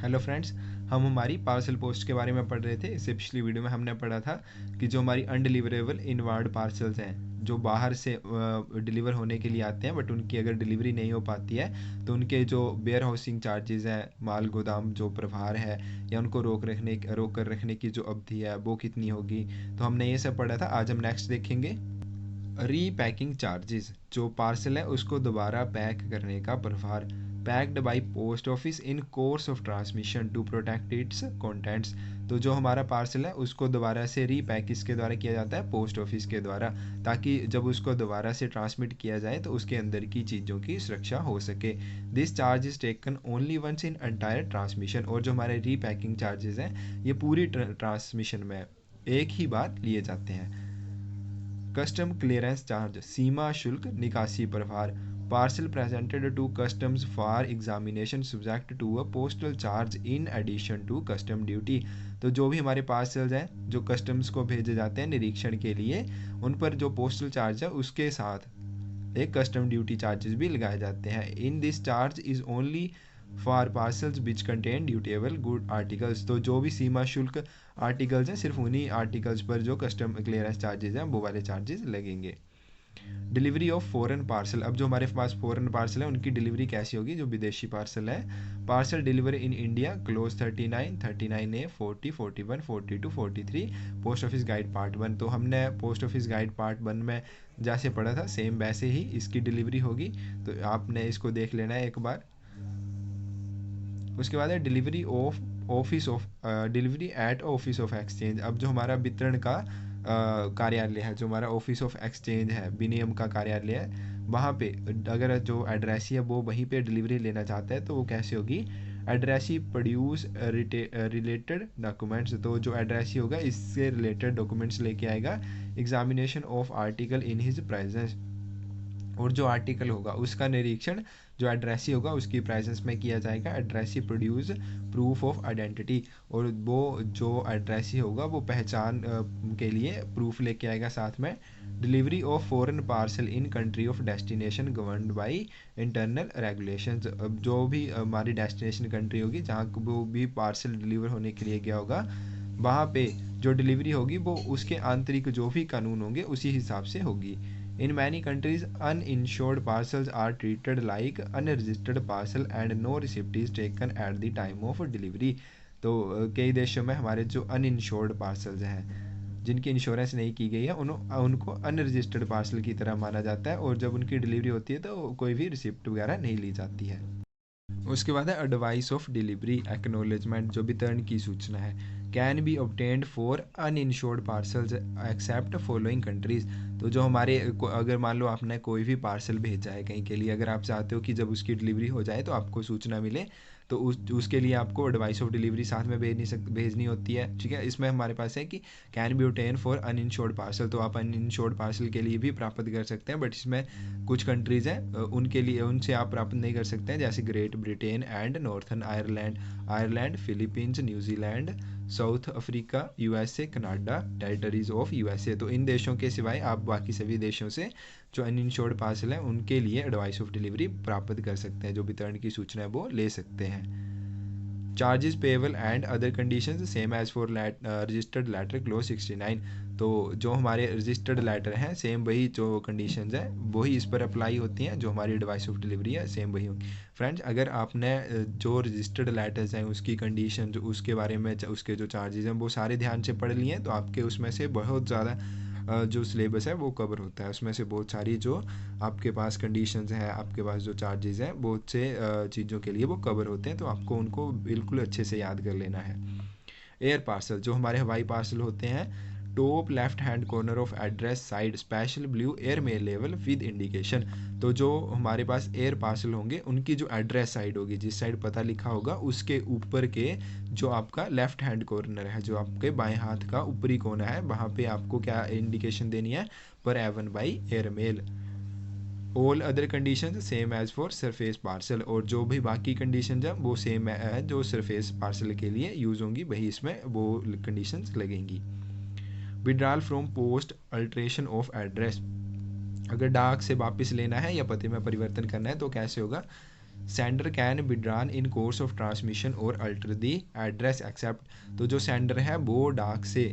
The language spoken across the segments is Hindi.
हेलो फ्रेंड्स, हम हमारी पार्सल पोस्ट के बारे में पढ़ रहे थे। इससे पिछली वीडियो में हमने पढ़ा था कि जो हमारी अनडिलीवरेबल इनवार्ड पार्सल्स हैं, जो बाहर से डिलीवर होने के लिए आते हैं बट उनकी अगर डिलीवरी नहीं हो पाती है तो उनके जो वेयर हाउसिंग चार्जेस हैं, माल गोदाम जो प्रभार है या उनको रोक कर रखने की जो अवधि है वो कितनी होगी। तो हमने ये सब पढ़ा था। आज हम नेक्स्ट देखेंगे रीपैकिंग चार्जेस। जो पार्सल है उसको दोबारा पैक करने का प्रभार, packed by post office in course of transmission to protect its contents. तो जो हमारा पार्सल है उसको दोबारा से रीपैक किसके द्वारा किया जाता है? पोस्ट ऑफिस के द्वारा, ताकि जब उसको दोबारा से ट्रांसमिट किया जाए तो उसके अंदर की चीज़ों की सुरक्षा हो सके। This charge is taken only once in entire transmission. और जो हमारे रीपैकिंग चार्जेस हैं ये पूरी ट्रांसमिशन में एक ही बार लिए जाते हैं। कस्टम क्लियरेंस चार्ज, सीमा शुल्क निकासी प्रभार, parcel presented to customs for examination subject to a postal charge in addition to custom duty. तो जो भी हमारे पार्सल्स हैं जो कस्टम्स को भेजे जाते हैं निरीक्षण के लिए, उन पर जो पोस्टल चार्ज है उसके साथ एक कस्टम ड्यूटी चार्जेस भी लगाए जाते हैं। In this charge is only for parcels which contain dutiable good articles. तो जो भी सीमा शुल्क आर्टिकल्स हैं सिर्फ उन्हीं आर्टिकल्स पर जो कस्टम क्लियरेंस चार्जेस हैं वो वाले चार्जेस लगेंगे। डिलीवरी ऑफ फॉरेन पार्सल, अब जो हमारे पास फॉरेन पार्सल है उनकी डिलीवरी कैसी होगी? जो विदेशी पार्सल है, parcel delivery in India close 39, 39A, 40, 41, 42, 43, post office guide part 1। तो हमने पोस्ट ऑफिस गाइड पार्ट 1 में जैसे पढ़ा था सेम वैसे ही इसकी डिलीवरी होगी, तो आपने इसको देख लेना है एक बार। उसके बाद है delivery of office of delivery at office of exchange. अब जो हमारा वितरण का कार्यालय है, जो हमारा ऑफिस ऑफ एक्सचेंज है, विनिमय का कार्यालय है, वहाँ पे अगर जो एड्रेसी है वो वहीं पे डिलीवरी लेना चाहता है तो वो कैसे होगी? Addressee produce related documents. तो जो एड्रेसी होगा इससे रिलेटेड डॉक्यूमेंट्स लेके आएगा। Examination of article in his presence, और जो आर्टिकल होगा उसका निरीक्षण जो एड्रेसी होगा उसकी प्रेजेंस में किया जाएगा। Addressee produce proof of identity, और वो जो एड्रेसी होगा वो पहचान के लिए प्रूफ लेके आएगा साथ में। Delivery of foreign parcel in country of destination governed by internal regulations. अब जो भी हमारी डेस्टिनेशन कंट्री होगी जहाँ वो भी पार्सल डिलीवर होने के लिए गया होगा, वहाँ पे जो डिलीवरी होगी वो उसके आंतरिक जो भी कानून होंगे उसी हिसाब से होगी। In many countries, uninsured parcels are treated like unregistered parcel and no receipt is taken at the time of delivery। तो कई देशों में हमारे जो अनइंश्योर्ड पार्सल्स हैं जिनकी इंश्योरेंस नहीं की गई है उनको अनरजिस्टर्ड पार्सल की तरह माना जाता है, और जब उनकी डिलीवरी होती है तो कोई भी रिसिप्ट वगैरह नहीं ली जाती है। उसके बाद है एडवाइस ऑफ डिलीवरी एक्नोलेजमेंट, जो वितरण की सूचना है। Can be obtained for uninsured parcels except following countries. तो जो हमारे अगर मान लो आपने कोई भी पार्सल भेजा है कहीं के लिए, अगर आप चाहते हो कि जब उसकी डिलीवरी हो जाए तो आपको सूचना मिले, तो उसके लिए आपको एडवाइस ऑफ डिलीवरी साथ में भेजनी होती है। ठीक है, इसमें हमारे पास है कि can be obtain for uninsured parcel, तो आप अनइंश्योर्ड पार्सल के लिए भी प्राप्त कर सकते हैं, बट इसमें कुछ कंट्रीज़ हैं उनके लिए उनसे आप प्राप्त नहीं कर सकते हैं, जैसे great Britain and northern Ireland, Ireland, Philippines, New Zealand, south Africa, USA, Canada, territories of USA. तो इन देशों के सिवाय आप बाकी सभी देशों से जो अनइंश्योर्ड पार्सल है उनके लिए एडवाइस ऑफ डिलीवरी प्राप्त कर सकते हैं, जो वितरण की सूचना है वो ले सकते हैं। Charges payable and other conditions same as for registered letter clause 69। तो जो हमारे रजिस्टर्ड लेटर हैं सेम वही जो कंडीशंस हैं वही इस पर अप्लाई होती हैं, जो हमारी एडवाइस ऑफ डिलीवरी है सेम वही होगी। फ्रेंड्स, अगर आपने जो रजिस्टर्ड लेटर्स हैं उसकी कंडीशन जो उसके बारे में उसके जो चार्जेस हैं वो सारे ध्यान से पढ़ लिए हैं, तो आपके उसमें से बहुत ज़्यादा जो सिलेबस है वो कवर होता है। उसमें से बहुत सारी जो आपके पास कंडीशंस हैं, आपके पास जो चार्जेस हैं, बहुत से चीज़ों के लिए वो कवर होते हैं, तो आपको उनको बिल्कुल अच्छे से याद कर लेना है। एयर पार्सल, जो हमारे हवाई पार्सल होते हैं, top left hand corner of address side special blue air mail लेवल विद इंडिकेशन। तो जो हमारे पास एयर पार्सल होंगे उनकी जो एड्रेस साइड होगी, जिस साइड पता लिखा होगा उसके ऊपर के जो आपका लेफ्ट हैंड कॉर्नर है, जो आपके बाएं हाथ का ऊपरी कोना है, वहाँ पे आपको क्या इंडिकेशन देनी है? पर एवन by air mail. All other condition same as for surface parcel, और जो भी बाकी कंडीशन है वो सेम है जो सरफेस पार्सल के लिए यूज़ होंगी, वही इसमें वो कंडीशन लगेंगी। Withdrawal from post alteration of address, अगर डाक से वापस लेना है या पते में परिवर्तन करना है तो कैसे होगा? Sender can withdrawn in course of transmission और अल्टर दी एड्रेस एक्सेप्ट। तो जो सेंडर है वो डाक से,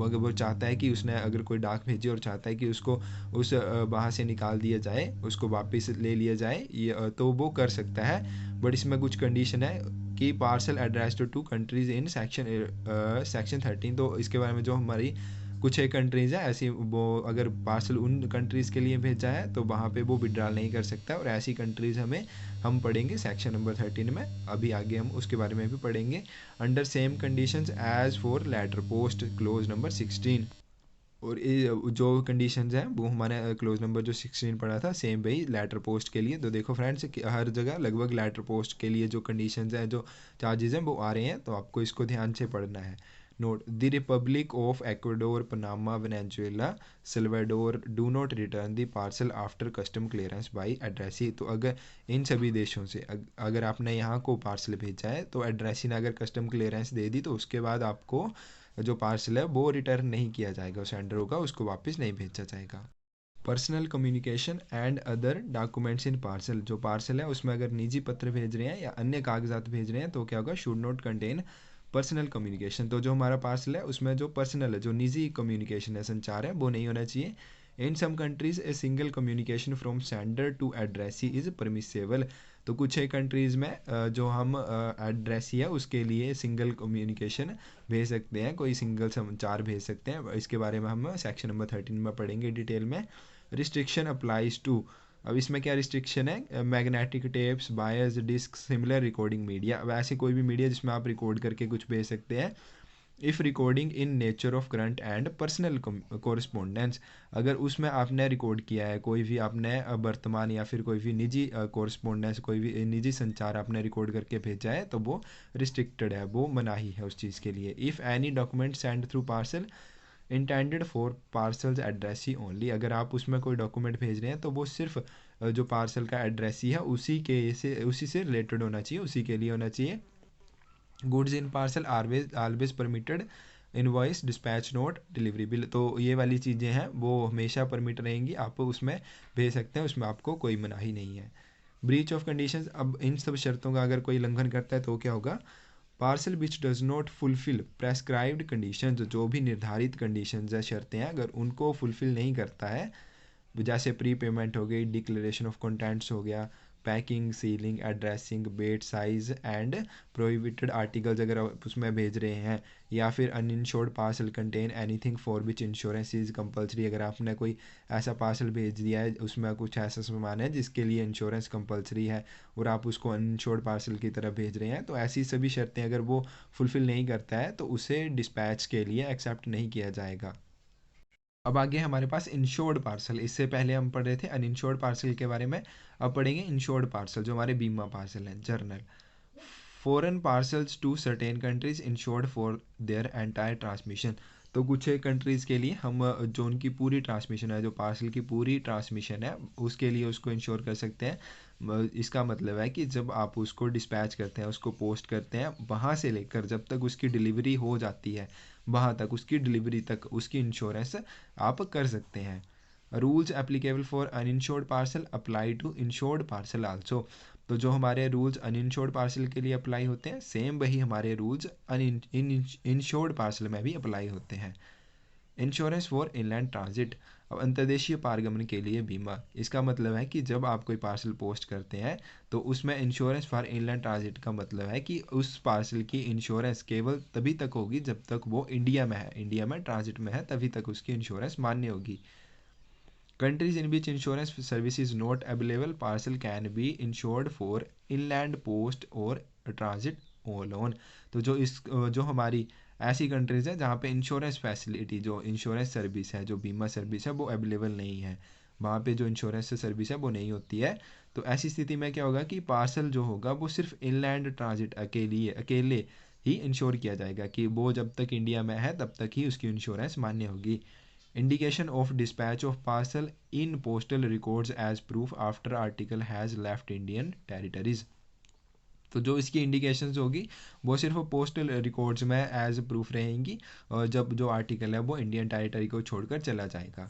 अगर वो चाहता है कि उसने अगर कोई डाक भेजी और चाहता है कि उसको उस वहाँ से निकाल दिया जाए, उसको वापस ले लिया जाए, तो वो कर सकता है। बट इसमें कुछ कंडीशन है कि parcel address to countries in section 13। तो इसके बारे में जो हमारी कुछ एक कंट्रीज़ है ऐसी, वो अगर पार्सल उन कंट्रीज़ के लिए भेजा है तो वहाँ पे वो विड्रॉल नहीं कर सकता, और ऐसी कंट्रीज़ हम पढ़ेंगे सेक्शन नंबर 13 में। अभी आगे हम उसके बारे में भी पढ़ेंगे। Under same conditions as for letter post clause number 16। और जो कंडीशंस हैं वो हमारे क्लोज नंबर जो 16 पढ़ा था, सेम वही लेटर पोस्ट के लिए। तो देखो फ्रेंड्स, हर जगह लगभग लेटर पोस्ट के लिए जो कंडीशंस हैं, जो चार्जेस हैं, वो आ रहे हैं, तो आपको इसको ध्यान से पढ़ना है। Note, the Republic of Ecuador, Panama, Venezuela, Salvador do not return the parcel after custom clearance by addressee. तो अगर इन सभी देशों से अगर आपने यहाँ को पार्सल भेजा है, तो एड्रेसी ने अगर कस्टम क्लियरेंस दे दी, तो उसके बाद आपको जो पार्सल है वो रिटर्न नहीं किया जाएगा, सेंडर होगा उसको वापस नहीं भेजा जाएगा। Personal communication and other documents in parcel. जो पार्सल है उसमें अगर निजी पत्र भेज रहे हैं या अन्य कागजात भेज रहे हैं तो क्या होगा, should not contain personal communication. तो जो हमारा पार्सल है उसमें जो पर्सनल है, जो निजी कम्युनिकेशन है, संचार है, वो नहीं होना चाहिए। In some countries a single communication from sender to addressee is permissible. तो कुछ एक कंट्रीज़ में जो हम एड्रेसी है उसके लिए सिंगल कम्युनिकेशन भेज सकते हैं, कोई सिंगल समाचार भेज सकते हैं। इसके बारे में हम सेक्शन नंबर 13 में पढ़ेंगे डिटेल में। रिस्ट्रिक्शन अप्लाइज टू, अब इसमें क्या रिस्ट्रिक्शन है, magnetic tapes, wires, disc, similar recording media. वैसे कोई भी मीडिया जिसमें आप रिकॉर्ड करके कुछ भेज सकते हैं। If recording in nature of current and personal correspondence, अगर उसमें आपने रिकॉर्ड किया है, कोई भी आपने वर्तमान या फिर कोई भी निजी कोरस्पोंडेंस, कोई भी निजी संचार आपने रिकॉर्ड करके भेजा है, तो वो रिस्ट्रिक्टेड है, वो मनाही है उस चीज़ के लिए। If any document send through parcel intended for parcels addressee only, अगर आप उसमें कोई डॉक्यूमेंट भेज रहे हैं तो वो सिर्फ जो पार्सल का एड्रेसी है उसी से रिलेटेड होना चाहिए, उसी के लिए होना चाहिए। Goods in parcel always permitted, invoice, dispatch note, delivery bill. तो ये वाली चीज़ें हैं वो हमेशा परमिट रहेंगी, आप उसमें भेज सकते हैं, उसमें आपको कोई मनाही नहीं है। ब्रीच ऑफ कंडीशंस, अब इन सब शर्तों का अगर कोई उल्लंघन करता है तो क्या होगा, parcel which does not fulfil prescribed condition, जो भी निर्धारित कंडीशन है, शर्तें हैं, अगर उनको फुलफिल नहीं करता है, जैसे प्री पेमेंट हो गई, डिक्लेरेशन ऑफ कंटेंट्स हो गया, packing, sealing, addressing, weight, size and prohibited articles अगर आप उसमें भेज रहे हैं, या फिर uninsured parcel contain anything for which insurance is compulsory, अगर आपने कोई ऐसा पार्सल भेज दिया है उसमें कुछ ऐसा सामान है जिसके लिए इंश्योरेंस कंपलसरी है और आप उसको अनइंश्योर्ड पार्सल की तरह भेज रहे हैं, तो ऐसी सभी शर्तें अगर वो फुलफ़िल नहीं करता है तो उसे डिस्पैच के लिए एक्सेप्ट नहीं किया जाएगा। अब आगे हमारे पास इंश्योर्ड पार्सल, इससे पहले हम पढ़ रहे थे अनइंश्योर्ड पार्सल के बारे में, अब पढ़ेंगे इंश्योर्ड पार्सल, जो हमारे बीमा पार्सल हैं, general. Foreign parcels to certain countries insured for their entire transmission. तो कुछ एक कंट्रीज़ के लिए हम जो उनकी पूरी ट्रांसमिशन है, जो पार्सल की पूरी ट्रांसमिशन है, उसके लिए उसको इंश्योर कर सकते हैं। इसका मतलब है कि जब आप उसको डिस्पैच करते हैं, उसको पोस्ट करते हैं, वहाँ से लेकर जब तक उसकी डिलीवरी हो जाती है, वहाँ तक उसकी डिलीवरी तक उसकी इंश्योरेंस आप कर सकते हैं। Rules applicable for uninsured parcel apply to insured parcel also. तो जो हमारे रूल्स अनइंश्योर्ड पार्सल के लिए अप्लाई होते हैं, सेम वही हमारे रूल्स इंश्योर्ड पार्सल में भी अप्लाई होते हैं। इंश्योरेंस फॉर इनलैंड ट्रांजिट, अब अंतर्देशीय पारगमन के लिए बीमा। इसका मतलब है कि जब आप कोई पार्सल पोस्ट करते हैं तो उसमें इंश्योरेंस फॉर इनलैंड ट्रांजिट का मतलब है कि उस पार्सल की इंश्योरेंस केवल तभी तक होगी जब तक वो इंडिया में है, इंडिया में ट्रांजिट में है, तभी तक उसकी इंश्योरेंस मान्य होगी। Countries in which insurance service is not available, parcel can be insured for inland post or transit alone। तो जो हमारी ऐसी कंट्रीज़ है जहाँ पे इंश्योरेंस फैसिलिटी, जो इंश्योरेंस सर्विस है, जो बीमा सर्विस है, वो अवेलेबल नहीं है, वहाँ पे जो इंश्योरेंस सर्विस है वो नहीं होती है। तो ऐसी स्थिति में क्या होगा कि पार्सल जो होगा वो सिर्फ इनलैंड ट्रांजिट अकेले ही इंश्योर किया जाएगा, कि वो जब तक इंडिया में है तब तक ही उसकी इंश्योरेंस मान्य होगी। Indication of dispatch of parcel in postal records as proof after article has left Indian territories। तो जो इसकी इंडिकेशंस होगी वो सिर्फ पोस्टल रिकॉर्ड्स में एज प्रूफ रहेंगी, और जब जो आर्टिकल है वो इंडियन टेरिटरी को छोड़कर चला जाएगा।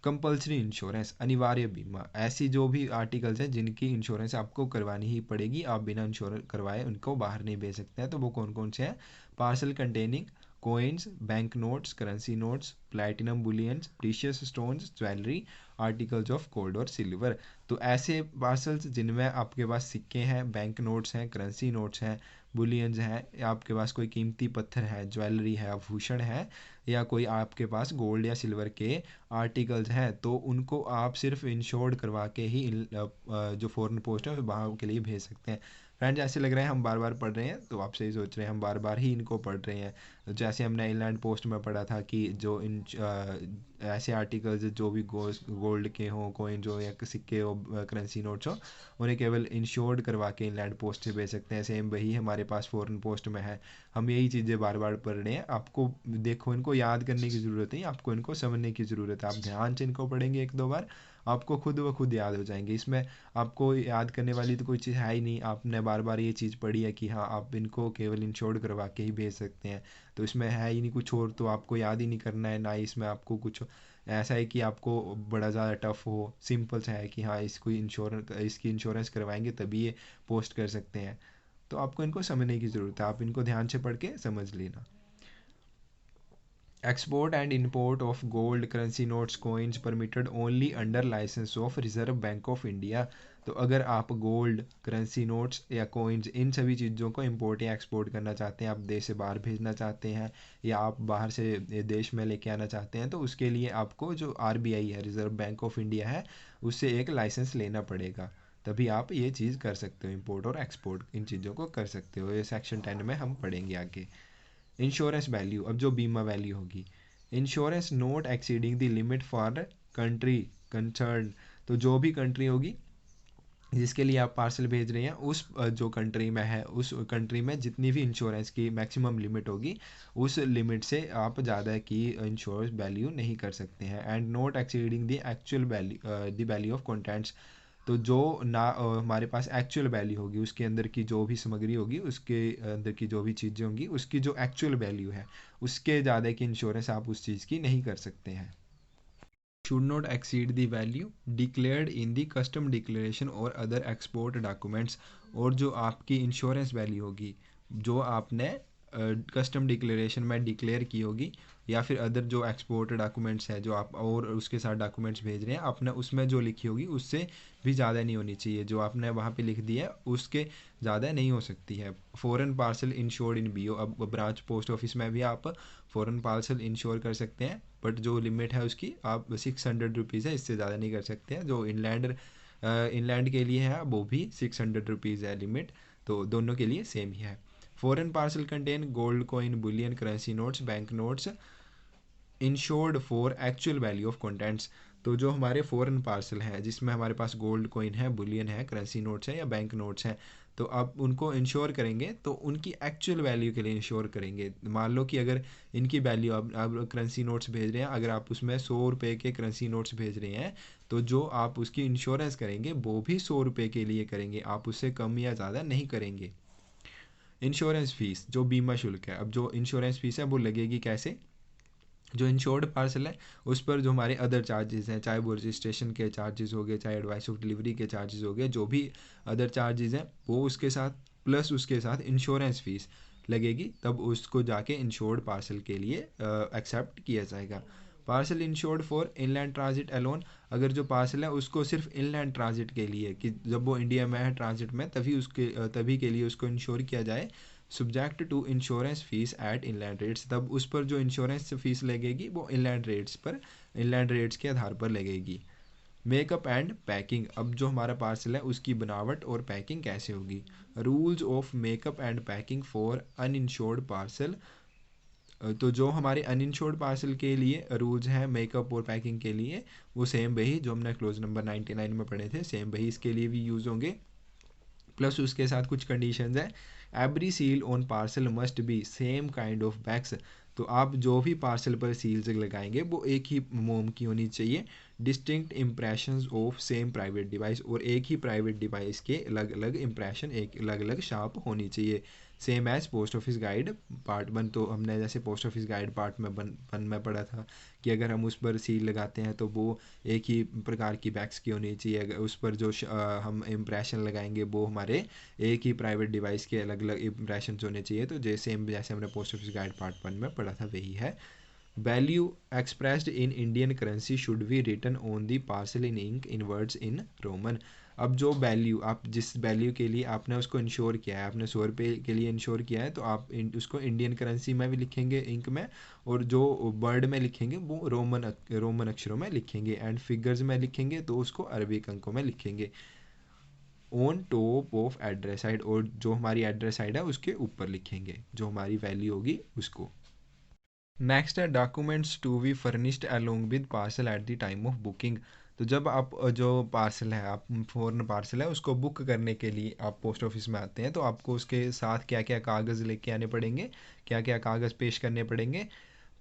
कंपल्सरी इंश्योरेंस, अनिवार्य बीमा, ऐसी जो भी आर्टिकल्स हैं जिनकी इंश्योरेंस आपको करवानी ही पड़ेगी, आप बिना इंश्योरेंस करवाए उनको बाहर नहीं भेज सकते हैं। तो वो कौन कौन से हैं? Parcel containing coins, bank notes, currency notes, platinum bullions, precious stones, jewellery, articles of gold और सिल्वर। तो ऐसे पार्सल्स जिनमें आपके पास सिक्के हैं, बैंक नोट्स हैं, करेंसी नोट्स हैं, बुलियंस हैं, या आपके पास कोई कीमती पत्थर है, ज्वेलरी है, आभूषण है, या कोई आपके पास गोल्ड या सिल्वर के आर्टिकल्स हैं, तो उनको आप सिर्फ इंश्योर्ड करवा के ही जो फॉरेन पोस्ट है वहाँ के लिए भेज सकते हैं। फ्रेंड्स, ऐसे लग रहा है हम बार बार पढ़ रहे हैं, तो आपसे ही सोच रहे हैं हम बार बार ही इनको पढ़ रहे हैं। जैसे हमने इंग्लैंड पोस्ट में पढ़ा था कि जो ऐसे आर्टिकल्स जो भी गोल्ड के हों, कोइन हो या सिक्के हो, करेंसी नोट्स हो, उन्हें केवल इंश्योर्ड करवा के इंग्लैंड पोस्ट से भेज सकते हैं। सेम वही हमारे पास फॉरेन पोस्ट में है, हम यही चीज़ें बार बार पढ़ रहे हैं। आपको देखो, इनको याद करने की ज़रूरत नहीं, आपको इनको समझने की ज़रूरत है। आप ध्यान से इनको पढ़ेंगे एक दो बार, आपको खुद ब खुद याद हो जाएंगे। इसमें आपको याद करने वाली तो कोई चीज़ है ही नहीं, आपने बार बार ये चीज़ पढ़ी है कि हाँ आप इनको केवल इंश्योर्ड करवा के ही भेज सकते हैं, तो इसमें है ही नहीं कुछ और, तो आपको याद ही नहीं करना है। ना ही इसमें आपको कुछ ऐसा है कि आपको बड़ा ज़्यादा टफ हो, सिंपल सा है कि हाँ इसकी इंश्योरेंस करवाएंगे तभी ये पोस्ट कर सकते हैं। तो आपको इनको समझने की ज़रूरत है, आप इनको ध्यान से पढ़ के समझ लेना। Export and import of gold, currency notes, coins permitted only under licence of Reserve Bank of India. तो अगर आप गोल्ड, करेंसी नोट्स या कोइंस, इन सभी चीज़ों को इंपोर्ट या एक्सपोर्ट करना चाहते हैं, आप देश से बाहर भेजना चाहते हैं या आप बाहर से देश में लेके आना चाहते हैं, तो उसके लिए आपको जो RBI है, रिजर्व बैंक ऑफ इंडिया है, उससे एक लाइसेंस लेना पड़ेगा। तभी आप ये चीज़ कर सकते हो, इंपोर्ट और एक्सपोर्ट इन चीज़ों को कर सकते हो। ये सेक्शन 10 में हम पढ़ेंगे आगे। इंश्योरेंस वैल्यू, अब जो बीमा वैल्यू होगी, insurance note exceeding the limit for country concern. तो जो भी कंट्री होगी जिसके लिए आप पार्सल भेज रहे हैं, उस जो कंट्री में है, उस कंट्री में जितनी भी इंश्योरेंस की मैक्सिमम लिमिट होगी, उस लिमिट से आप ज़्यादा की इंश्योरेंस वैल्यू नहीं कर सकते हैं। And note exceeding the actual value, the value of contents. तो जो ना हमारे पास एक्चुअल वैल्यू होगी, उसके अंदर की जो भी सामग्री होगी, उसके अंदर की जो भी चीज़ें होंगी, उसकी जो एक्चुअल वैल्यू है, उसके ज़्यादा की इंश्योरेंस आप उस चीज़ की नहीं कर सकते हैं। Should not exceed the value declared in the custom declaration और अदर एक्सपोर्ट डॉक्यूमेंट्स। और जो आपकी इंश्योरेंस वैल्यू होगी, जो आपने कस्टम डिक्लेरेशन में डिक्लेयर की होगी, या फिर अदर जो एक्सपोर्ट डॉक्यूमेंट्स है जो आप और उसके साथ डॉक्यूमेंट्स भेज रहे हैं, आपने उसमें जो लिखी होगी उससे भी ज़्यादा नहीं होनी चाहिए। जो आपने वहाँ पे लिख दिया है उसके ज़्यादा नहीं हो सकती है। फॉरेन पार्सल इंश्योर्ड इन BO, अब ब्रांच पोस्ट ऑफिस में भी आप फॉरेन पार्सल इंश्योर कर सकते हैं, बट जो लिमिट है उसकी आप 600 रुपीज़ है, इससे ज़्यादा नहीं कर सकते हैं। जो इनलैंड के लिए है वो भी 600 रुपीज़ है लिमिट, तो दोनों के लिए सेम ही है। Foreign parcel contain gold coin, bullion, currency notes, bank notes insured for actual value of contents. तो जो हमारे फॉरेन पार्सल हैं जिसमें हमारे पास गोल्ड कॉइन है, बुलियन है, करेंसी नोट्स है या बैंक नोट्स हैं, तो आप उनको इंश्योर करेंगे तो उनकी एक्चुअल वैल्यू के लिए इंश्योर करेंगे। मान लो कि अगर इनकी वैल्यू आप करेंसी नोट्स भेज रहे हैं, अगर आप उसमें 100 रुपये के करेंसी नोट्स भेज रहे हैं, तो जो आप उसकी इंश्योरेंस करेंगे वो भी 100 रुपये के लिए करेंगे, आप उससे कम या ज़्यादा नहीं करेंगे। इंश्योरेंस फीस, जो बीमा शुल्क है, अब जो इंश्योरेंस फीस है वो लगेगी कैसे? जो इंश्योर्ड पार्सल है उस पर जो हमारे अदर चार्जेस हैं, चाहे वो रजिस्ट्रेशन के चार्जेस हो गए, चाहे एडवाइस ऑफ डिलीवरी के चार्जेस हो गए, जो भी अदर चार्जेस हैं वो उसके साथ प्लस उसके साथ इंश्योरेंस फीस लगेगी, तब उसको जाके इंश्योर्ड पार्सल के लिए एक्सेप्ट किया जाएगा। Parcel insured for inland transit alone, अगर जो पार्सल है उसको सिर्फ इनलैंड ट्रांजिट के लिए, कि जब वो इंडिया में है ट्रांजिट में, तभी के लिए उसको इंश्योर किया जाए, subject to insurance fee at inland rates. तब उस पर जो इंश्योरेंस फीस लगेगी वो इनलैंड रेट्स के आधार पर लगेगी। मेकअप एंड पैकिंग, अब जो हमारा पार्सल है उसकी बनावट और पैकिंग कैसे होगी। Rules of makeup and packing for uninsured parcel, तो जो हमारे अनइंश्योर्ड पार्सल के लिए रूल्स हैं मेकअप और पैकिंग के लिए, वो सेम वही जो हमने क्लोज नंबर 99 में पढ़े थे, सेम वही इसके लिए भी यूज़ होंगे। प्लस उसके साथ कुछ कंडीशंस है। Every seal on parcel must be same kind of bags, तो आप जो भी पार्सल पर सील्स लगाएंगे वो एक ही मोम की होनी चाहिए। Distinct impressions of same private device, और एक ही प्राइवेट डिवाइस के अलग अलग इम्प्रेशन, एक अलग अलग छाप होनी चाहिए। Same as post office guide part 1, तो हमने जैसे पोस्ट ऑफिस गाइड पार्ट में वन में पढ़ा था कि अगर हम उस पर सील लगाते हैं तो वो एक ही प्रकार की बैक्स की होनी चाहिए। अगर उस पर जो हम इम्प्रेशन लगाएंगे वो हमारे एक ही प्राइवेट डिवाइस के अलग अलग इम्प्रेशन होने चाहिए। तो जैसे हमने पोस्ट ऑफिस गाइड पार्ट 1 में पढ़ा था वही है। Value expressed in Indian currency should be written on the parcel in ink in words in Roman. अब जो वैल्यू, आप जिस वैल्यू के लिए आपने उसको इंश्योर किया है, आपने 100 रुपये के लिए इंश्योर किया है, तो आप उसको इंडियन करेंसी में भी लिखेंगे इंक में, और जो वर्ड में लिखेंगे वो रोमन अक्षरों में लिखेंगे, एंड फिगर्स में लिखेंगे तो उसको अरबिक अंकों में लिखेंगे on top of address side, और जो हमारी एड्रेस साइड है उसके ऊपर लिखेंगे जो हमारी वैल्यू होगी उसको। नेक्स्ट है documents to be furnished along with parcel at the time of booking. तो जब आप जो पार्सल है, आप फॉरेन पार्सल है उसको बुक करने के लिए आप पोस्ट ऑफिस में आते हैं, तो आपको उसके साथ क्या क्या कागज़ लेके आने पड़ेंगे, क्या क्या कागज़ पेश करने पड़ेंगे।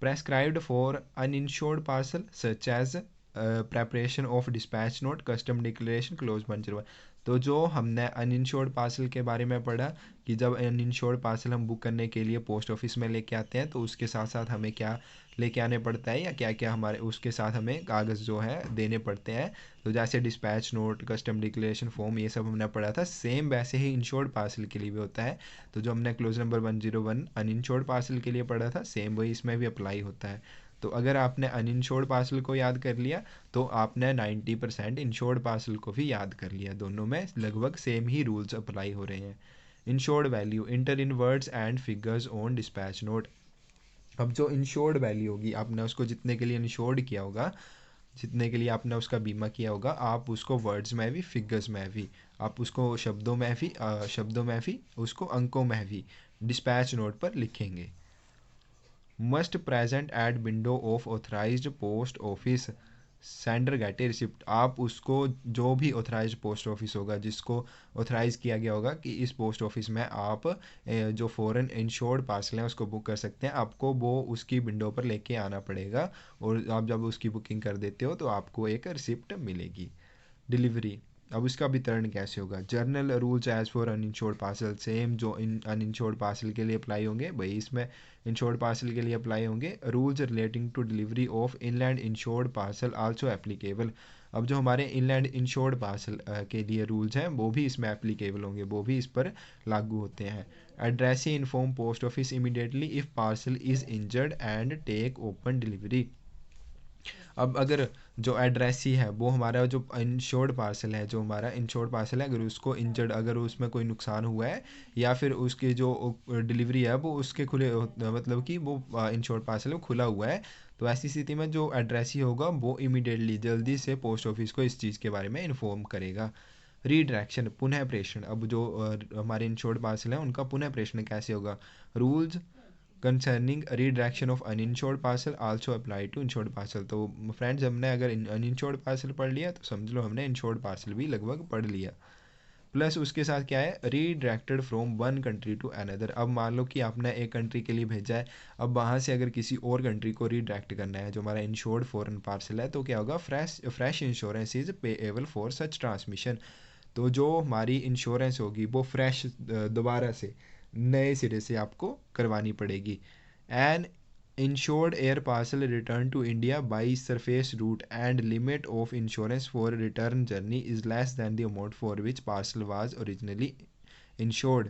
Prescribed for uninsured parcel such as preparation of dispatch note, custom declaration, clause 101। तो जो हमने अनइंश्योर्ड पार्सल के बारे में पढ़ा कि जब अनइंश्योर्ड पार्सल हम बुक करने के लिए पोस्ट ऑफिस में लेके आते हैं तो उसके साथ साथ हमें क्या लेके आने पड़ता है, या क्या क्या हमारे उसके साथ हमें कागज़ जो है देने पड़ते हैं। तो जैसे dispatch note, custom declaration form, ये सब हमने पढ़ा था। सेम वैसे ही इंश्योर्ड पार्सल के लिए भी होता है। तो जो हमने क्लोज नंबर 101 अनइंश्योर्ड पार्सल के लिए पढ़ा था, सेम वही इसमें भी अप्लाई होता है। तो अगर आपने अनइंश्योर्ड पार्सल को याद कर लिया तो आपने 90% इंश्योर्ड पार्सल को भी याद कर लिया। दोनों में लगभग सेम ही रूल्स अप्लाई हो रहे हैं। Insured value inter in words and figures on dispatch note. अब जो इंश्योर्ड वैल्यू होगी, आपने उसको जितने के लिए इंश्योर्ड किया होगा, जितने के लिए आपने उसका बीमा किया होगा, आप उसको वर्ड्स में भी, फिगर्स में भी, आप उसको शब्दों में भी, उसको अंकों में भी डिस्पैच नोट पर लिखेंगे। Must present at window of authorised post office sender gate A receipt. आप उसको, जो भी ऑथराइज पोस्ट ऑफिस होगा जिसको ऑथराइज किया गया होगा कि इस पोस्ट ऑफिस में आप जो फॉरेन इंश्योर्ड पार्सल है उसको बुक कर सकते हैं, आपको वो उसकी विंडो पर लेके आना पड़ेगा, और आप जब उसकी बुकिंग कर देते हो तो आपको एक रिसिप्ट मिलेगी। डिलीवरी, अब इसका वितरण कैसे होगा। General rules as for uninsured parcel, same जो अनइंश्योर्ड पार्सल के लिए अप्लाई होंगे वही इसमें इंश्योर्ड पार्सल के लिए अप्लाई होंगे। Rules relating to delivery of inland insured parcel also applicable. अब जो हमारे इनलैंड इंश्योर्ड पार्सल के लिए रूल्स हैं वो भी इसमें एप्लीकेबल होंगे, वो भी इस पर लागू होते हैं। Addressee inform post office immediately if parcel is injured and take open delivery. अब अगर जो एड्रेसी है वो हमारा जो इंश्योर्ड पार्सल है, जो हमारा इंश्योर्ड पार्सल है, अगर उसको इंजर्ड, अगर उसमें कोई नुकसान हुआ है या फिर उसकी जो डिलीवरी है वो उसके खुले, मतलब कि वो इंश्योर्ड पार्सल है खुला हुआ है, तो ऐसी स्थिति में जो एड्रेसी होगा वो इमीडिएटली जल्दी से पोस्ट ऑफिस को इस चीज़ के बारे में इन्फॉर्म करेगा। रीडायरेक्शन, पुनः प्रेषण। अब जो हमारे इंश्योर्ड पार्सल है उनका पुनः प्रेषण कैसे होगा। Rules concerning redirection of uninsured parcel also apply to insured parcel. तो फ्रेंड्स, हमने अगर अनइंश्योर्ड पार्सल पढ़ लिया तो समझ लो हमने इंश्योर्ड पार्सल भी लगभग पढ़ लिया। प्लस उसके साथ क्या है, redirected from one country to another. अब मान लो कि आपने एक कंट्री के लिए भेजा है, अब वहाँ से अगर किसी और कंट्री को रीडायरेक्ट करना है, जो हमारा इंश्योर्ड फॉरेन पार्सल है, तो क्या होगा, fresh insurance is payable for such transmission. तो जो हमारी इंश्योरेंस होगी वो फ्रेश, दोबारा से नए सिरे से आपको करवानी पड़ेगी। An insured air parcel return to India by surface route and limit of insurance for return journey is less than the amount for which parcel was originally insured.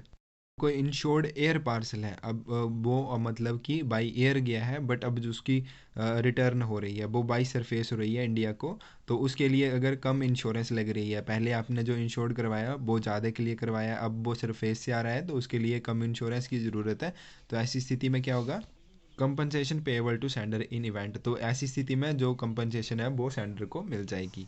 कोई इंश्योर्ड एयर पार्सल है, अब वो मतलब कि बाई एयर गया है, बट अब जो उसकी रिटर्न हो रही है वो बाई सरफेस हो रही है इंडिया को, तो उसके लिए अगर कम इंश्योरेंस लग रही है, पहले आपने जो इंश्योर्ड करवाया वो ज़्यादा के लिए करवाया, अब वो सरफेस से आ रहा है तो उसके लिए कम इंश्योरेंस की ज़रूरत है। तो ऐसी स्थिति में क्या होगा, compensation payable to sender in event. तो ऐसी स्थिति में जो कंपनसेशन है वो सेंडर को मिल जाएगी।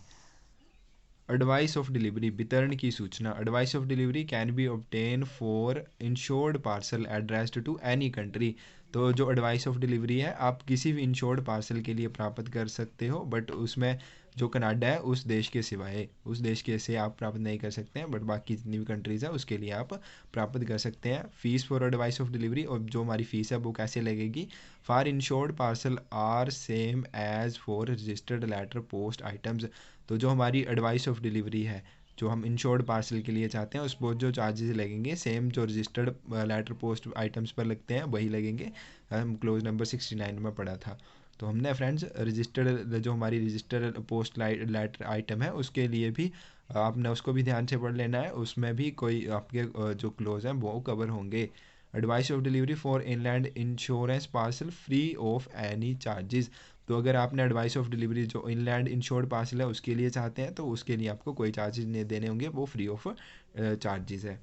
एडवाइस ऑफ डिलीवरी, वितरण की सूचना। Advice of delivery can be obtain for insured parcel addressed to any country. तो जो एडवाइस ऑफ डिलीवरी है आप किसी भी इंश्योर्ड पार्सल के लिए प्राप्त कर सकते हो, बट उसमें जो कनाडा है उस देश के सिवाय, उस देश के से आप प्राप्त नहीं कर सकते हैं, बट बाकी जितनी भी कंट्रीज़ है उसके लिए आप प्राप्त कर सकते हैं। Fees for advice of delivery, और जो हमारी फ़ीस है वो कैसे लगेगी? For insured parcel are same as for registered letter post items. तो जो हमारी एडवाइस ऑफ डिलीवरी है, जो हम इंश्योर्ड पार्सल के लिए चाहते हैं, उस पर जो चार्जेस लगेंगे सेम जो रजिस्टर्ड लेटर पोस्ट आइटम्स पर लगते हैं वही लगेंगे। हम क्लोज नंबर 69 में पढ़ा था। तो हमने फ्रेंड्स रजिस्टर्ड, जो हमारी रजिस्टर्ड पोस्ट लेटर आइटम है उसके लिए भी आपने उसको भी ध्यान से पढ़ लेना है, उसमें भी कोई आपके जो क्लोज हैं वो कवर होंगे। Advice of delivery for inland insurance parcel free of any charges. तो अगर आपने एडवाइस ऑफ डिलीवरी जो इनलैंड इंश्योर्ड पार्सल है उसके लिए चाहते हैं तो उसके लिए आपको कोई चार्जेस नहीं देने होंगे, वो फ्री ऑफ चार्जेस है।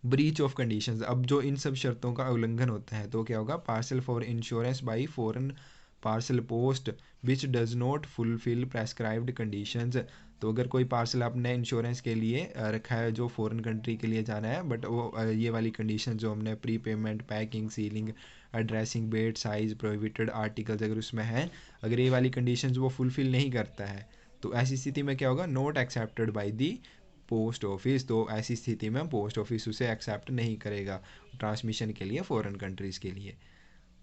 ब्रीच ऑफ कंडीशंस, अब जो इन सब शर्तों का उल्लंघन होता है तो क्या होगा? Parcel for insurance by foreign parcel post which does not fulfil prescribed conditions. तो अगर कोई पार्सल आपने इंश्योरेंस के लिए रखा है जो फॉरेन कंट्री के लिए जाना है, बट वो ये वाली कंडीशन जो हमने prepayment, packing, sealing, addressing, weight, size, prohibited articles अगर उसमें है, अगर ये वाली कंडीशंस वो फुलफिल नहीं करता है तो ऐसी स्थिति में क्या होगा? Not accepted by the post office. तो ऐसी स्थिति में पोस्ट ऑफिस उसे एक्सेप्ट नहीं करेगा ट्रांसमिशन के लिए फॉरेन कंट्रीज़ के लिए।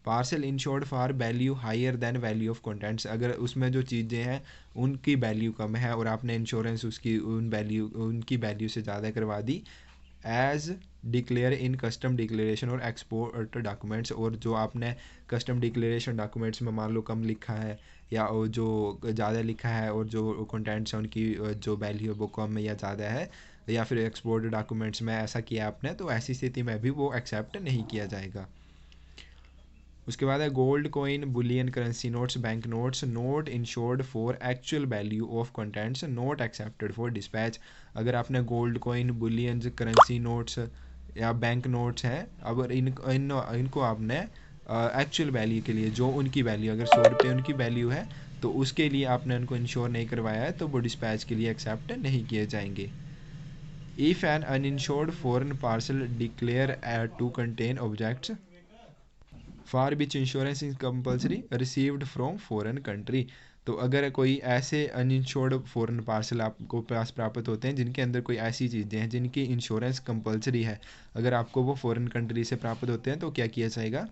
Parcel insured for value higher than value of contents, अगर उसमें जो चीज़ें हैं उनकी वैल्यू कम है और आपने इंश्योरेंस उसकी उनकी वैल्यू से ज़्यादा करवा दी, as declare in custom declaration और एक्सपोर्ट डॉक्यूमेंट्स, और जो आपने कस्टम डिक्लेरेशन डॉक्यूमेंट्स में मान लो कम लिखा है या जो ज़्यादा लिखा है और जो कंटेंट्स हैं उनकी जो वैल्यू है वो कम या ज़्यादा है, या फिर एक्सपोर्ट डॉक्यूमेंट्स में ऐसा किया आपने, तो ऐसी स्थिति में भी वो एक्सेप्ट नहीं किया जाएगा। उसके बाद है gold coin, bullion currency notes, bank notes note insured for actual value of contents note accepted for dispatch. अगर आपने gold coin, bullion currency notes या बैंक नोट्स हैं, अब इनको आपने एक्चुअल वैल्यू के लिए, जो उनकी वैल्यू अगर 100 रुपये उनकी वैल्यू है तो उसके लिए आपने उनको इंश्योर नहीं करवाया है तो वो डिस्पैच के लिए एक्सेप्ट नहीं किए जाएंगे। If an uninsured foreign parcel declare to contain objects for which insurance is compulsory received from foreign country. तो अगर कोई ऐसे अनइंश्योर्ड फॉरेन पार्सल आपको पास प्राप्त होते हैं जिनके अंदर कोई ऐसी चीज़ें हैं जिनकी इंश्योरेंस कंपल्सरी है, अगर आपको वो फॉरेन कंट्री से प्राप्त होते हैं तो क्या किया जाएगा?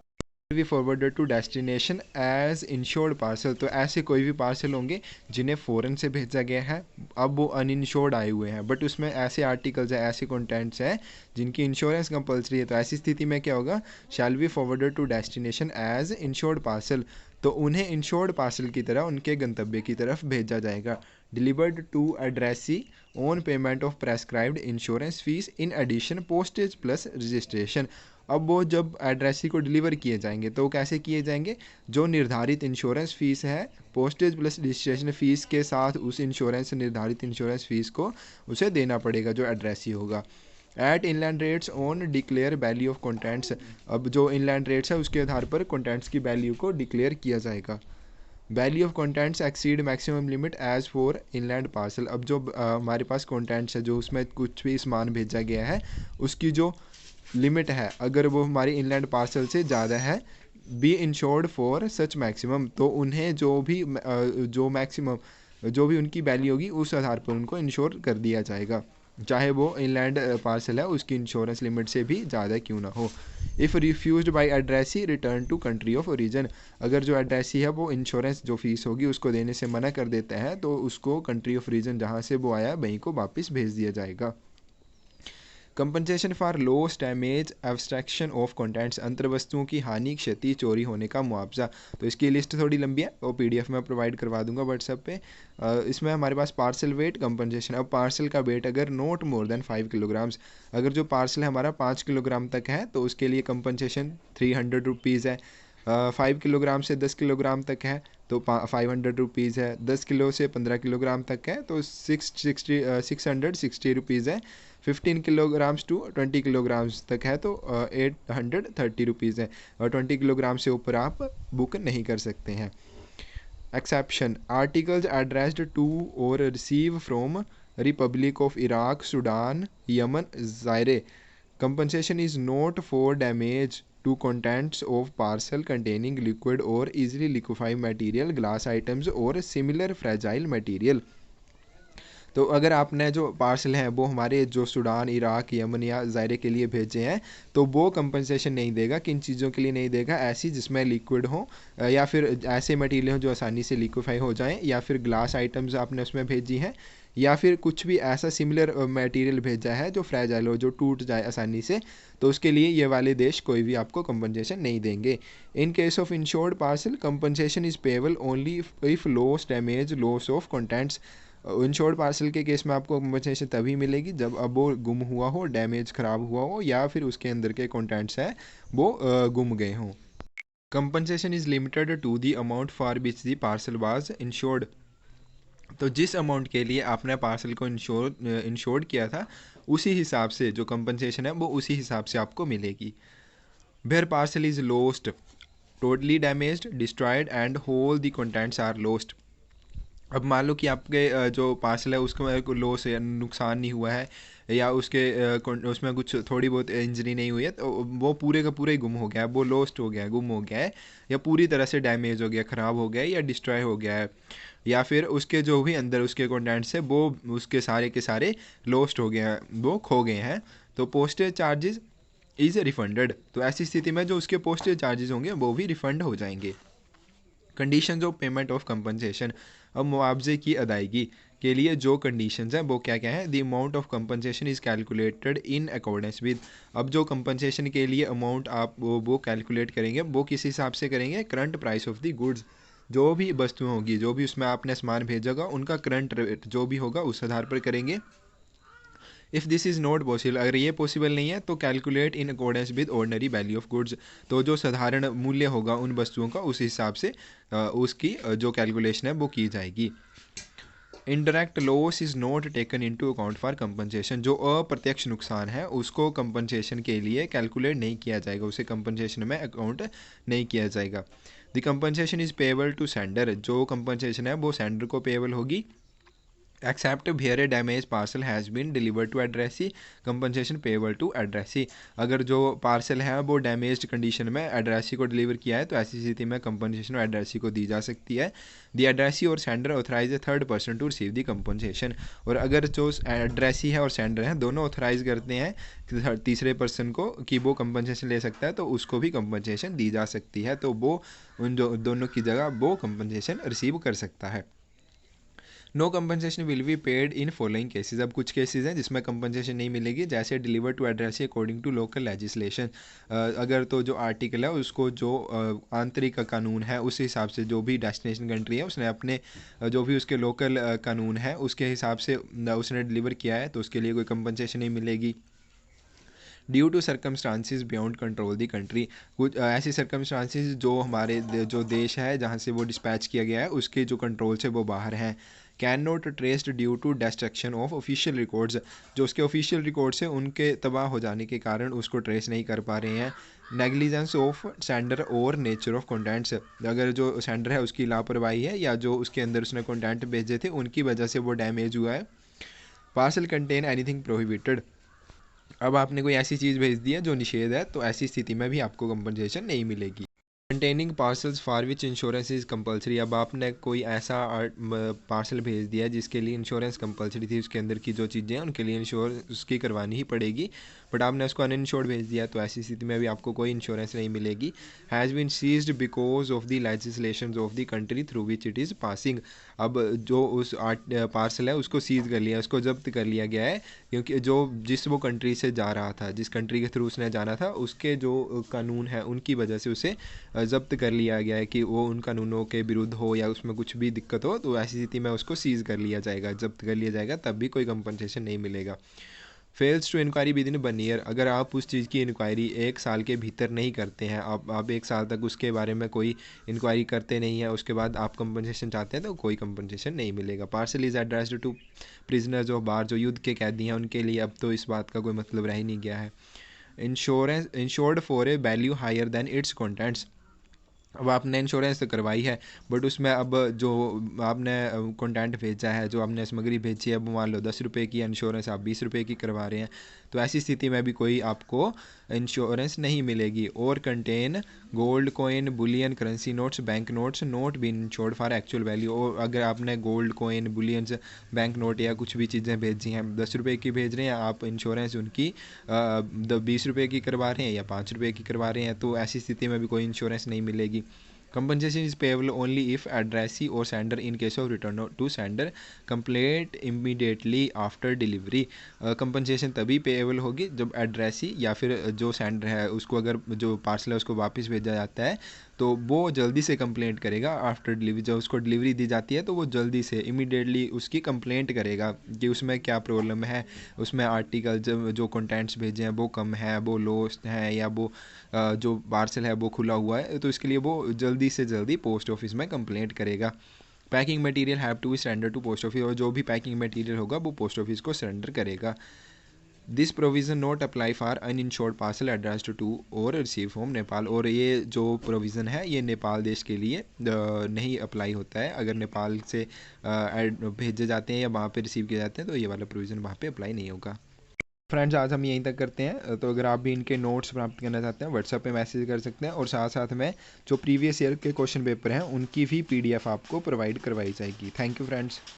Be forwarded to destination as insured parcel. तो ऐसे कोई भी पार्सल होंगे जिन्हें फ़ॉरेन से भेजा गया है, अब वो अनइंश्योर्ड आए हुए हैं, बट उसमें ऐसे आर्टिकल्स हैं, ऐसे कंटेंट्स हैं जिनकी इंश्योरेंस कंपल्सरी है, तो ऐसी स्थिति में क्या होगा? Shall be forwarded to destination as insured parcel. तो उन्हें इंश्योर्ड पार्सल की तरह उनके गंतव्य की तरफ भेजा जाएगा। Delivered to addressee on payment of prescribed insurance fee in addition postage plus registration. अब वो जब एड्रेसी को डिलीवर किए जाएंगे तो कैसे किए जाएंगे? जो निर्धारित इंश्योरेंस फ़ीस है पोस्टेज प्लस रजिस्ट्रेशन फ़ीस के साथ उस इंश्योरेंस निर्धारित इंश्योरेंस फ़ीस को उसे देना पड़ेगा जो एड्रेसी होगा। At inland rates on declare value of contents. अब जो इनलैंड रेट्स है उसके आधार पर कंटेंट्स की वैल्यू को डिक्लेयर किया जाएगा। Value of contents exceed maximum limit as for inland parcel. अब जो हमारे पास कंटेंट्स है, जो उसमें कुछ भी सामान भेजा गया है उसकी जो लिमिट है, अगर वो हमारी इनलैंड पार्सल से ज़्यादा है, be insured for such maximum, तो उन्हें जो भी उनकी वैल्यू होगी उस आधार पर उनको इंश्योर कर दिया जाएगा, चाहे वो इनलैंड पार्सल है उसकी इंश्योरेंस लिमिट से भी ज़्यादा क्यों ना हो। If refused by addressee return to country of origin. अगर जो एड्रेसी है वो इंश्योरेंस जो फीस होगी उसको देने से मना कर देता है तो उसको कंट्री ऑफ ओरिजिन जहाँ से वो आया वहीं को वापस भेज दिया जाएगा। Compensation for loss, damage, abstraction of contents, अंतर वस्तुओं की हानि, क्षति, चोरी होने का मुआवजा। तो इसकी लिस्ट थोड़ी लंबी है, वो PDF में प्रोवाइड करवा दूंगा व्हाट्सएप पे। इसमें हमारे पास पार्सल वेट कंपनसेशन। अब पार्सल का वेट अगर नॉट मोर देन 5 किलोग्राम्स, अगर जो पार्सल है हमारा 5 किलोग्राम तक है तो उसके लिए कंपनसेशन 300 रुपीज़ है। 5 किलोग्राम से 10 किलोग्राम तक है तो 500 रुपीज़ है। 10 किलो से 15 किलोग्राम तक है तो 660 रुपीज़ है। 15 किलोग्राम्स टू 20 किलोग्राम्स तक है तो 830 रुपीज़ है, और 20 किलोग्राम से ऊपर आप बुक नहीं कर सकते हैं। एक्सेप्शन, आर्टिकल्स एड्रेस्ड टू और receive from republic of Iraq, Sudan, Yemen, Zaire. Compensation is not for damage to contents of parcel containing liquid or easily liquefied material, glass items or similar fragile material। तो अगर आपने जो पार्सल हैं वो हमारे जो सूडान, इराक, यमन या ज़ायरे के लिए भेजे हैं तो वो कंपनसेशन नहीं देगा। किन चीज़ों के लिए नहीं देगा? ऐसी जिसमें लिक्विड हो या फिर ऐसे मटीरियल हो जो आसानी से लिक्विफाई हो जाएं, या फिर ग्लास आइटम्स आपने उसमें भेजी हैं, या फिर कुछ भी ऐसा सिमिलर मटेरियल भेजा है जो फ्रेजाइल हो, जो टूट जाए आसानी से, तो उसके लिए ये वाले देश कोई भी आपको कंपनसेशन नहीं देंगे। इन case of insured parcel compensation is payable only if loss, damage, loss of contents. Insured parcel के केस में आपको कंपनसेशन तभी मिलेगी जब अब वो गुम हुआ हो, डैमेज ख़राब हुआ हो, या फिर उसके अंदर के कंटेंट्स हैं वो गुम गए हों। Compensation is limited to the amount for which the parcel was insured. तो जिस अमाउंट के लिए आपने पार्सल को इंश्योर्ड किया था उसी हिसाब से जो कंपनसेशन है वो उसी हिसाब से आपको मिलेगी। Where parcel is lost, totally damaged, destroyed and whole the contents are lost. अब मान लो कि आपके जो पार्सल है उसको लॉस या नुकसान नहीं हुआ है, या उसमें कुछ थोड़ी बहुत इंजरी नहीं हुई है, तो वो पूरे का पूरा ही गुम हो गया है, वो लॉस्ट हो गया है, गुम हो गया है, या पूरी तरह से डैमेज हो गया, ख़राब हो गया है, या डिस्ट्रॉय हो गया है, या फिर उसके जो भी अंदर उसके कंटेंट्स है वो उसके सारे के सारे लॉस्ट हो गए हैं, वो खो गए हैं, तो पोस्टेज चार्जेस इज़ रिफंडेड। तो ऐसी स्थिति में जो उसके पोस्टेज चार्जेस होंगे वो भी रिफ़ंड हो जाएंगे। Conditions of payment of compensation. अब मुआवजे की अदायगी के लिए जो कंडीशंस हैं वो क्या क्या है? The amount of compensation is calculated in accordance with. अब जो कंपनसेशन के लिए अमाउंट आप वो कैलकुलेट करेंगे वो किस हिसाब से करेंगे? Current price of the goods. जो भी वस्तुएं होगी, जो भी उसमें आपने सामान भेजा उनका करंट रेट जो भी होगा उस आधार पर करेंगे। If this is not possible, अगर ये पॉसिबल नहीं है तो calculate in accordance with ordinary value of goods. तो जो साधारण मूल्य होगा उन वस्तुओं का उस हिसाब से उसकी जो कैलकुलेशन है वो की जाएगी। Indirect loss is not taken into account for compensation. जो अप्रत्यक्ष नुकसान है उसको कंपनसेशन के लिए कैलकुलेट नहीं किया जाएगा, उसे कंपनसेशन में अकाउंट नहीं किया जाएगा। The compensation is payable to sender. जो कंपनसेशन है वो सेंडर को पेएबल होगी। Except where a damage parcel has been delivered to addressee, compensation payable to addressee. अगर जो पार्सल है वो डैमेज्ड कंडीशन में एड्रेसी को डिलीवर किया है तो ऐसी स्थिति में कंपनसेशन एड्रेसी को दी जा सकती है। द एड्रेसी और sender authorise a third person to receive the compensation. और अगर जो एड्रेसी है और सेंडर है दोनों ऑथराइज करते हैं तीसरे पर्सन को कि वो कंपनसेशन ले सकता है तो उसको भी कंपनसेशन दी जा सकती है, तो वो उन दोनों की जगह वो कंपनसेशन रिसीव कर सकता है। No compensation will be paid in following cases. अब कुछ केसेस हैं जिसमें कंपनसेशन नहीं मिलेगी, जैसे deliver to address according to local legislation. अगर तो जो आर्टिकल है उसको जो आंतरिक कानून है उस हिसाब से, जो भी डेस्टिनेशन कंट्री है उसने अपने जो भी उसके लोकल कानून है उसके हिसाब से उसने डिलीवर किया है तो उसके लिए कोई कंपनसेशन नहीं मिलेगी। Due to circumstances beyond control the country. कुछ ऐसी सर्कमस्टांसिस जो हमारे जो देश है जहाँ से वो डिस्पैच किया गया है उसके जो कंट्रोल से वो बाहर हैं। Can not traced due to destruction of official records. जो उसके ऑफिशियल रिकॉर्ड्स हैं उनके तबाह हो जाने के कारण उसको ट्रेस नहीं कर पा रहे हैं। नेग्लिजेंस ऑफ सेंडर और नेचर ऑफ कंटेंट्स। अगर जो सेंडर है उसकी लापरवाही है या जो उसके अंदर उसने कंटेंट भेजे थे उनकी वजह से वो डैमेज हुआ है। Parcel contain anything prohibited. अब आपने कोई ऐसी चीज़ भेज दी है जो निषेध है तो ऐसी स्थिति में भी आपको कंपनसेशन नहीं मिलेगी। Containing parcels for which insurance is compulsory. अब आपने कोई ऐसा पार्सल भेज दिया जिसके लिए इंश्योरेंस कंपलसरी थी, उसके अंदर की जो चीज़ें हैं उनके लिए इंश्योरेंस उसकी करवानी ही पड़ेगी, बट आपने उसको अनइंश्योर्ड भेज दिया तो ऐसी स्थिति में भी आपको कोई इंश्योरेंस नहीं मिलेगी। Has been seized because of the legislation of the country through which it is passing. अब जो उस पार्सल है उसको सीज कर लिया, उसको जब्त कर लिया गया है, क्योंकि जो जिस वो कंट्री से जा रहा था, जिस कंट्री के थ्रू उसने जाना था उसके जो कानून है उनकी वजह से उसे जब्त कर लिया गया है कि वो उन कानूनों के विरुद्ध हो या उसमें कुछ भी दिक्कत हो, तो ऐसी स्थिति में उसको सीज कर लिया जाएगा, जब्त कर लिया जाएगा, तब भी कोई कंपनसेशन नहीं मिलेगा। Fails to inquiry within 1 year. अगर आप उस चीज़ की इंक्वायरी 1 साल के भीतर नहीं करते हैं, आप 1 साल तक उसके बारे में कोई इंक्वायरी करते नहीं है, उसके बाद आप कंपनसेशन चाहते हैं तो कोई कंपनसेशन नहीं मिलेगा। Parcel is addressed to prisoners of war. जो युद्ध के कैदी हैं उनके लिए अब तो इस बात का कोई मतलब रह ही नहीं गया है। Insured for a value higher than its contents. अब आपने इंश्योरेंस तो करवाई है बट उसमें अब जो आपने कंटेंट भेजा है, जो आपने सामग्री भेजी है वो मान लो 10 रुपये की इंश्योरेंस आप 20 रुपये की करवा रहे हैं, तो ऐसी स्थिति में भी कोई आपको इंश्योरेंस नहीं मिलेगी। और contain gold coin, bullion, currency notes, bank notes not been insured for actual value. और अगर आपने gold coin, bullions, bank note या कुछ भी चीज़ें भेजी हैं, 10 रुपये की भेज रहे हैं आप, इंश्योरेंस उनकी 20 रुपये की करवा रहे हैं या 5 रुपये की करवा रहे हैं, तो ऐसी स्थिति में भी कोई इंश्योरेंस नहीं मिलेगी। Compensation is payable only if addressee और sender in case of return to sender complaint immediately after delivery. Compensation तभी पेएबल होगी जब एड्रेसी या फिर जो सेंडर है उसको, अगर जो पार्सल है उसको वापस भेजा जाता है तो वो जल्दी से कंप्लेंट करेगा आफ्टर डिलीवरी। जब उसको डिलीवरी दी जाती है तो वो जल्दी से इमीडिएटली उसकी कंप्लेंट करेगा कि उसमें क्या प्रॉब्लम है, उसमें आर्टिकल जो कंटेंट्स भेजे हैं वो कम है, वो लॉस्ट हैं, या वो जो पार्सल है वो खुला हुआ है, तो इसके लिए वो जल्दी से जल्दी पोस्ट ऑफिस में कंप्लेंट करेगा। Packing material have to be surrender to post office, और जो भी पैकिंग मटेरियल होगा वो पोस्ट ऑफिस को सरेंडर करेगा। This provision not apply for uninsured parcel addressed to और रिसीव फ्रॉम नेपाल। और ये जो प्रोविज़न है ये नेपाल देश के लिए नहीं अप्लाई होता है। अगर नेपाल से भेजे जाते हैं या वहाँ पे रिसीव किए जाते हैं तो ये वाला प्रोविज़न वहाँ पे अप्लाई नहीं होगा। फ्रेंड्स, आज हम यहीं तक करते हैं। तो अगर आप भी इनके नोट्स प्राप्त करना चाहते हैं व्हाट्सएप पे मैसेज कर सकते हैं, और साथ साथ में जो प्रीवियस ईयर के क्वेश्चन पेपर हैं उनकी भी PDF आपको प्रोवाइड करवाई जाएगी। Thank you friends.